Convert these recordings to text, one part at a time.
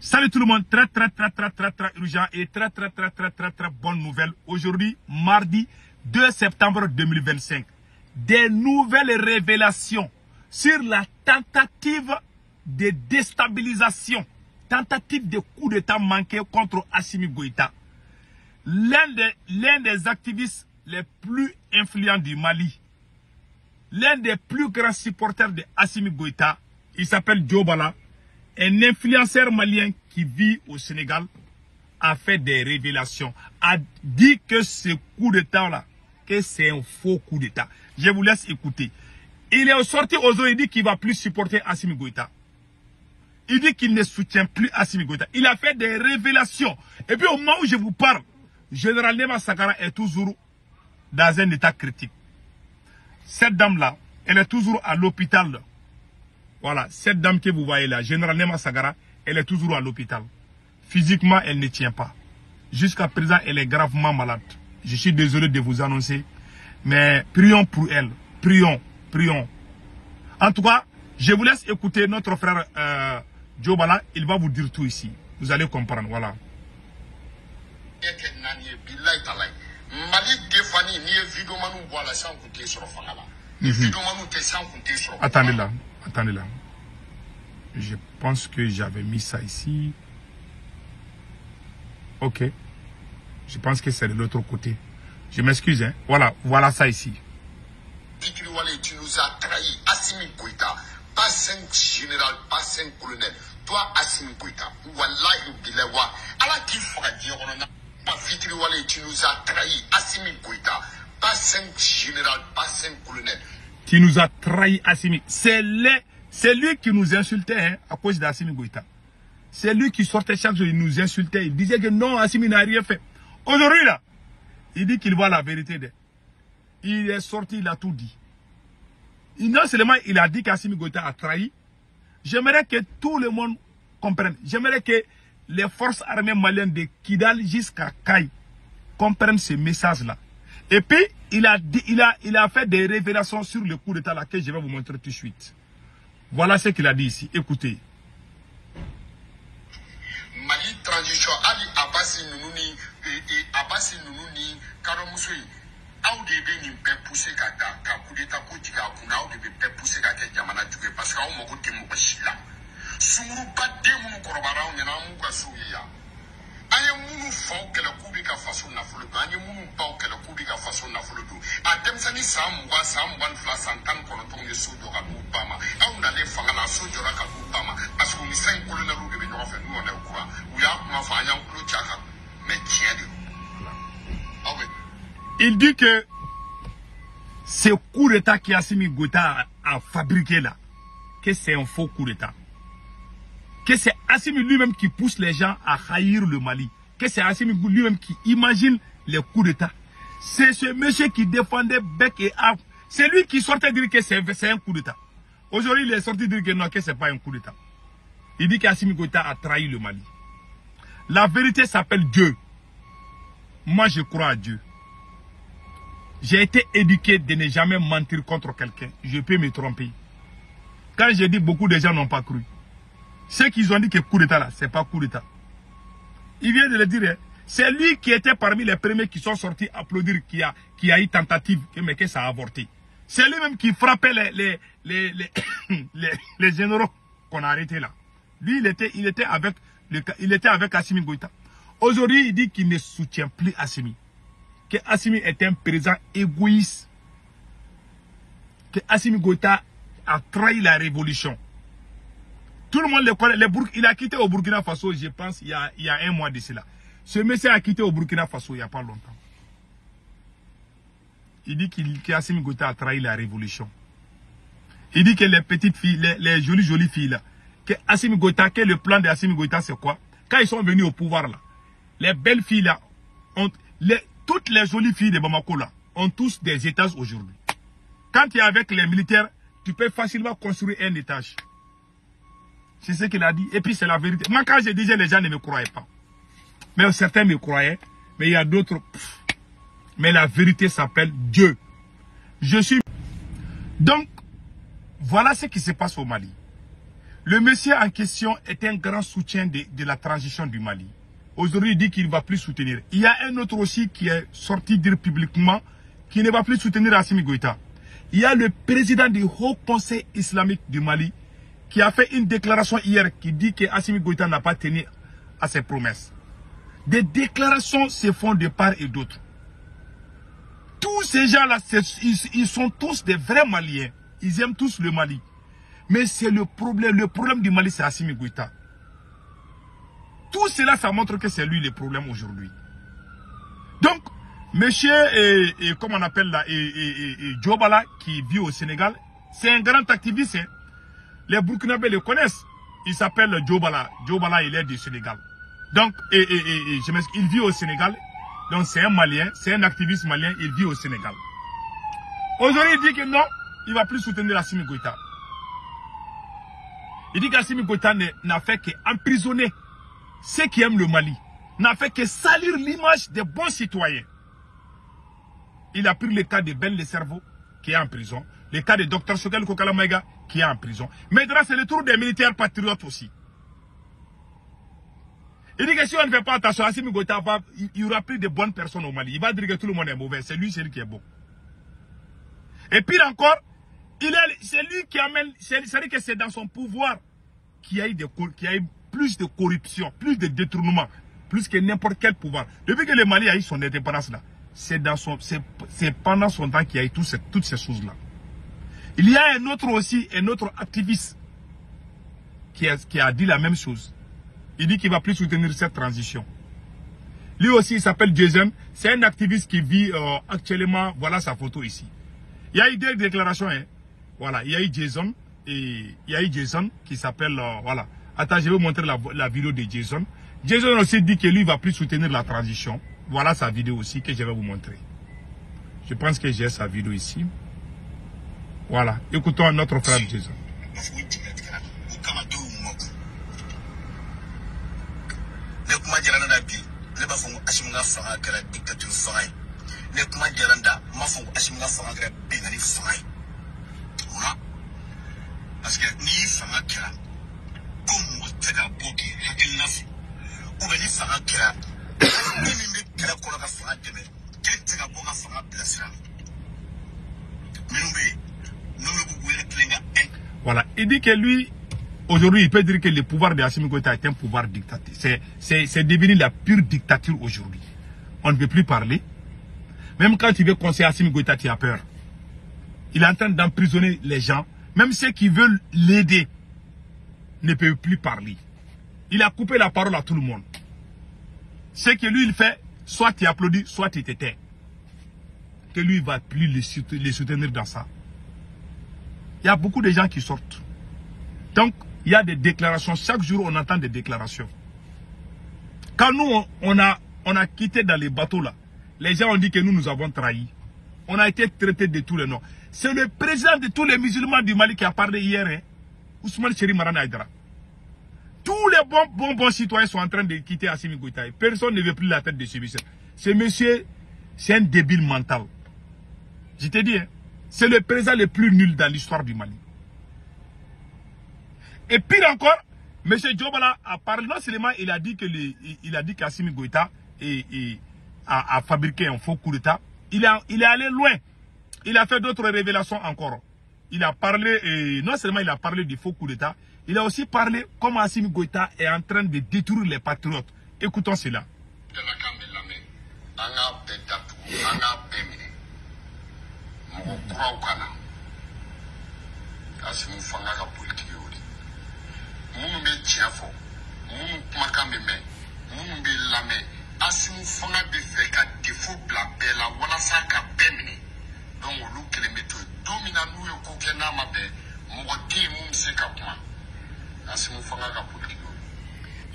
Salut tout le monde, très urgent et très bonne nouvelle. Aujourd'hui, mardi 2 septembre 2025. Des nouvelles révélations sur la tentative de déstabilisation, tentative de coup d'État manqué contre Assimi Goïta. L'un des activistes les plus influents du Mali, l'un des plus grands supporters de Assimi Goïta, il s'appelle Djobala. Un influenceur malien qui vit au Sénégal a fait des révélations, a dit que ce coup d'État-là, que c'est un faux coup d'État. Je vous laisse écouter. Il est sorti aujourd'hui, il dit qu'il ne va plus supporter Assimi Goïta. Il dit qu'il ne soutient plus Assimi Goïta. Il a fait des révélations. Et puis au moment où je vous parle, Général Nema Sakara est toujours dans un état critique. Cette dame-là, elle est toujours à l'hôpital. Voilà, cette dame que vous voyez là, Général Nema Sakara, elle est toujours à l'hôpital. Physiquement, elle ne tient pas. Jusqu'à présent, elle est gravement malade. Je suis désolé de vous annoncer. Mais prions pour elle. Prions. En tout cas, je vous laisse écouter notre frère Djobala. Il va vous dire tout ici. Vous allez comprendre. Voilà. Attendez là. Je pense que j'avais mis ça ici. Ok. Je pense que c'est de l'autre côté. Je m'excuse. Hein. Voilà ça ici. Tu nous as trahi, Assimi Goïta. Pas 5 général, pas 5 colonel. Toi, Assimi Goïta. Wallahi bilawa. Allah qui fera dire on a pas Fitri tu nous as trahi, Assimi Goïta. Pas 5 général, pas 5 colonel. Tu nous as trahi, Assimi. C'est lui qui nous insultait hein, à cause d'Assimi Goïta. C'est lui qui sortait chaque jour, il nous insultait. Il disait que non, Assimi n'a rien fait. Aujourd'hui, là, il dit qu'il voit la vérité. Il est sorti, il a tout dit. Non seulement il a dit qu'Assimi Goïta a trahi, j'aimerais que tout le monde comprenne. J'aimerais que les forces armées maliennes de Kidal jusqu'à Kaï comprennent ce message-là. Et puis, il a fait des révélations sur le coup d'État là que je vais vous montrer tout de suite. Voilà ce qu'il a dit ici. Écoutez. Mali transition, Ali Abassi Nounouni, Karamoussoui. Audé ni peut pousser à coup d'État Koutika, Kuna, ou peut pousser à Yamana Djoué, parce qu'on m'a dit que Chila. Soumou pas de mon corobara, on y a un mouka souya. Aïe mounou faux que le Koubika façon n'a foulé, aïe mounou pas que le Koubika façon n'a foulé. A Demsani Sam, Flas, en tant qu'on est sous de Raboubama. A on allait faire un assaut de Raboubama, parce qu'on est 5 colonels ou de Nord, nous on est au courant. Ou y'a ma femme, le Tchaka. Mais tiens, ah oui. Il dit que ce coup d'État qu'Assimi Goïta a fabriqué là, que c'est un faux coup d'État. Que c'est Assimi lui-même qui pousse les gens à haïr le Mali. Que c'est Assimi lui-même qui imagine les coups d'État. C'est ce monsieur qui défendait bec et arme. C'est lui qui sortait dire que c'est un coup d'État. Aujourd'hui, il est sorti dire que non, que ce n'est pas un coup d'État. Il dit qu'Assimi Goïta a trahi le Mali. La vérité s'appelle Dieu. Moi, je crois à Dieu. J'ai été éduqué de ne jamais mentir contre quelqu'un. Je peux me tromper. Quand je dis beaucoup de gens n'ont pas cru. Ceux qui ont dit que coup d'État là, ce n'est pas coup d'État. Il vient de le dire. Hein. C'est lui qui était parmi les premiers qui sont sortis applaudir qu'il y a eu tentative, mais que ça a avorté. C'est lui-même qui frappait les généraux qu'on a arrêtés là. Lui, il était avec Assimi Goïta. Aujourd'hui, il dit qu'il ne soutient plus Assimi. Que Assimi est un président égoïste. Que Assimi Goïta a trahi la révolution. Tout le monde le connaît. Il a quitté au Burkina Faso, je pense, il y a un mois de cela. Ce monsieur a quitté au Burkina Faso il n'y a pas longtemps. Il dit qu'Assimi Goïta a trahi la révolution. Il dit que les petites filles, les jolies filles là, que Assimi Goïta, que le plan de Assimi Goïta c'est quoi? Quand ils sont venus au pouvoir là, les belles filles là, toutes les jolies filles de Bamako là, ont tous des étages aujourd'hui. Quand tu es avec les militaires, tu peux facilement construire un étage. C'est ce qu'il a dit. Et puis c'est la vérité. Moi quand je disais, les gens ne me croyaient pas. Mais certains me croyaient. Mais il y a d'autres. Mais la vérité s'appelle Dieu. Je suis... Donc, voilà ce qui se passe au Mali. Le monsieur en question est un grand soutien de la transition du Mali. Aujourd'hui, il dit qu'il ne va plus soutenir. Il y a un autre aussi qui est sorti dire publiquement qu'il ne va plus soutenir Assimi Goïta. Il y a le président du Haut Conseil islamique du Mali qui a fait une déclaration hier qui dit que Assimi Goïta n'a pas tenu à ses promesses. Des déclarations se font de part et d'autre. Tous ces gens-là, ils sont tous des vrais Maliens. Ils aiment tous le Mali. Mais c'est le problème. Le problème du Mali, c'est Assimi Goïta. Tout cela, ça montre que c'est lui le problème aujourd'hui. Donc, monsieur, comment on appelle là, Djobala, qui vit au Sénégal, c'est un grand activiste. Hein. Les Burkinabés le connaissent. Il s'appelle Djobala. Djobala, il est du Sénégal. Donc, il vit au Sénégal. Donc, c'est un Malien, c'est un activiste malien, il vit au Sénégal. Aujourd'hui, il dit que non, il ne va plus soutenir Assimi Goïta. Il dit qu'Assimi Goïta n'a fait qu'emprisonner ceux qui aiment le Mali. N'a fait que salir l'image des bons citoyens. Il a pris le cas de Ben Le Cerveau, qui est en prison. Le cas de Dr Choguel Kokala Maïga, qui est en prison. Maintenant, c'est le tour des militaires patriotes aussi. Il dit que si on ne fait pas attention, Assimi Goïta il y aura plus de bonnes personnes au Mali. Il va dire que tout le monde est mauvais. C'est lui qui est bon. Et puis encore, c'est lui qui amène, c'est-à-dire que c'est dans son pouvoir qu'il y a eu plus de corruption, plus de détournement, plus que n'importe quel pouvoir. Depuis que le Mali a eu son indépendance là, c'est pendant son temps qu'il y a eu toutes ces choses là. Il y a un autre activiste qui a dit la même chose. Il dit qu'il ne va plus soutenir cette transition. Lui aussi, il s'appelle Jason. C'est un activiste qui vit actuellement, voilà sa photo ici. Il y a eu deux déclarations, hein. Voilà, il y a eu Jason, et il y a eu Jason qui s'appelle, voilà. Attends, je vais vous montrer la vidéo de Jason. Jason aussi dit que lui ne va plus soutenir la transition. Voilà sa vidéo aussi que je vais vous montrer. Je pense que j'ai sa vidéo ici. Voilà, écoutons notre frère Jason. Parce que ni fanga kira comme mo tega boki hakil nafi ou be ni fanga kira ni mi kira ko la fanga deme ke tega bonga fanga plasira minumbe no me bu wele klenga. Voilà, il dit que lui aujourd'hui il peut dire que le pouvoir de Assimi Goïta est un pouvoir dictateur. C'est devenu la pure dictature aujourd'hui. On ne peut plus parler. Même quand tu veux conseiller Assimi Goïta, tu as peur. Il est en train d'emprisonner les gens. Même ceux qui veulent l'aider ne peuvent plus parler. Il a coupé la parole à tout le monde. Ce que lui il fait, soit tu applaudis, soit tu te tais. Que lui il ne va plus les soutenir dans ça. Il y a beaucoup de gens qui sortent. Donc, il y a des déclarations. Chaque jour, on entend des déclarations. Quand nous, on a quitté dans les bateaux là, les gens ont dit que nous avons trahi. On a été traités de tous les noms. C'est le président de tous les musulmans du Mali qui a parlé hier, hein, Ousmane Chéri Marana Aïdara. Tous les bons citoyens sont en train de quitter Assimi Goïta. Personne ne veut plus la tête de ce monsieur. Ce monsieur, c'est un débile mental. Je te dis, hein, c'est le président le plus nul dans l'histoire du Mali. Et pire encore, M. Djobala a parlé, non seulement il a dit qu'Assimi Goïta a fabriqué un faux coup d'État, il est allé loin. Il a fait d'autres révélations encore. Il a parlé, non seulement il a parlé du faux coup d'État, il a aussi parlé comment Assimi Goïta est en train de détruire les patriotes. Écoutons cela. Assimi fanga be fe ka défaut bla bela wala sa ka bemini donc lu kele meto domina nu yo ko kena mabe mo ti mum se ka kuma Assimi fanga ka politique.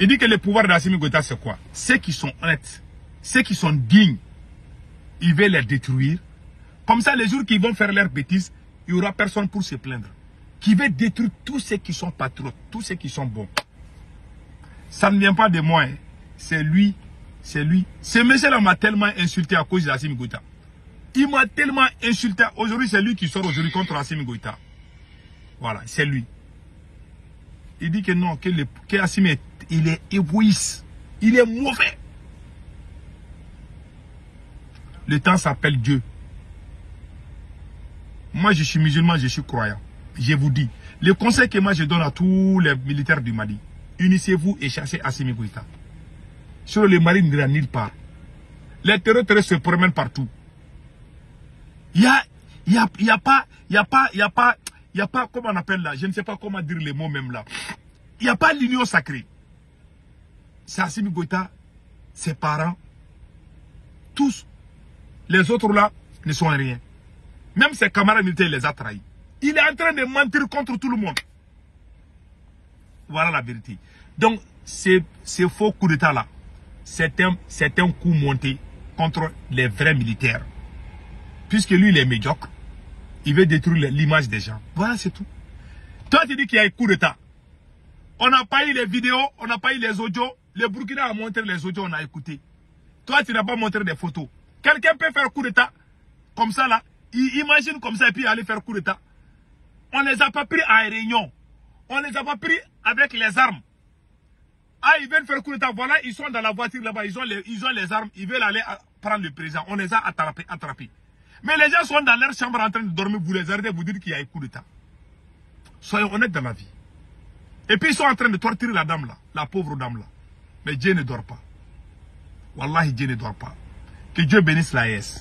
Il dit que le pouvoir d'Assimi Goïta c'est quoi? Ceux qui sont honnêtes, ceux qui sont dignes, il veut les détruire. Comme ça les jours qu'ils vont faire leurs bêtises, il n'y aura personne pour se plaindre. Qui veut détruire tous ceux qui sont patriotes, tous ceux qui sont bons. Ça ne vient pas de moi, hein. C'est lui. C'est lui. Ce monsieur-là m'a tellement insulté à cause d'Assimi Goïta. Il m'a tellement insulté. Aujourd'hui, c'est lui qui sort aujourd'hui contre Assimi Goïta. Voilà, c'est lui. Il dit que non, que Assimi il est égoïste. Il est mauvais. Le temps s'appelle Dieu. Moi, je suis musulman, je suis croyant. Je vous dis, le conseil que moi je donne à tous les militaires du Mali, unissez-vous et chassez Assimi Goïta. Sur le Mali n'ira nulle part. Les terroristes se promènent partout. Il y a pas, comment on appelle là, je ne sais pas comment dire les mots même là. Il n'y a pas l'union sacrée. C'est Assimi Goïta, ses parents, tous. Les autres là ne sont rien. Même ses camarades militaires les a trahis. Il est en train de mentir contre tout le monde. Voilà la vérité. Donc, ces faux coups d'État là, c'est un coup monté contre les vrais militaires. Puisque lui, il est médiocre. Il veut détruire l'image des gens. Voilà, c'est tout. Toi, tu dis qu'il y a un coup d'État. On n'a pas eu les vidéos, on n'a pas eu les audios. Le Burkina a montré les audios, on a écouté. Toi, tu n'as pas montré des photos. Quelqu'un peut faire coup d'État comme ça là. Il imagine comme ça et puis aller faire coup d'État. On ne les a pas pris à réunion. On ne les a pas pris avec les armes. Ah, ils veulent faire coup d'État. Voilà, ils sont dans la voiture là-bas. Ils ont les armes. Ils veulent aller prendre le président. On les a attrapés. Mais les gens sont dans leur chambre en train de dormir. Vous les arrêtez, vous dites qu'il y a un coup d'État. Soyons honnêtes dans la vie. Et puis ils sont en train de torturer la dame là. La pauvre dame là. Mais Dieu ne dort pas. Wallahi, Dieu ne dort pas. Que Dieu bénisse la AES.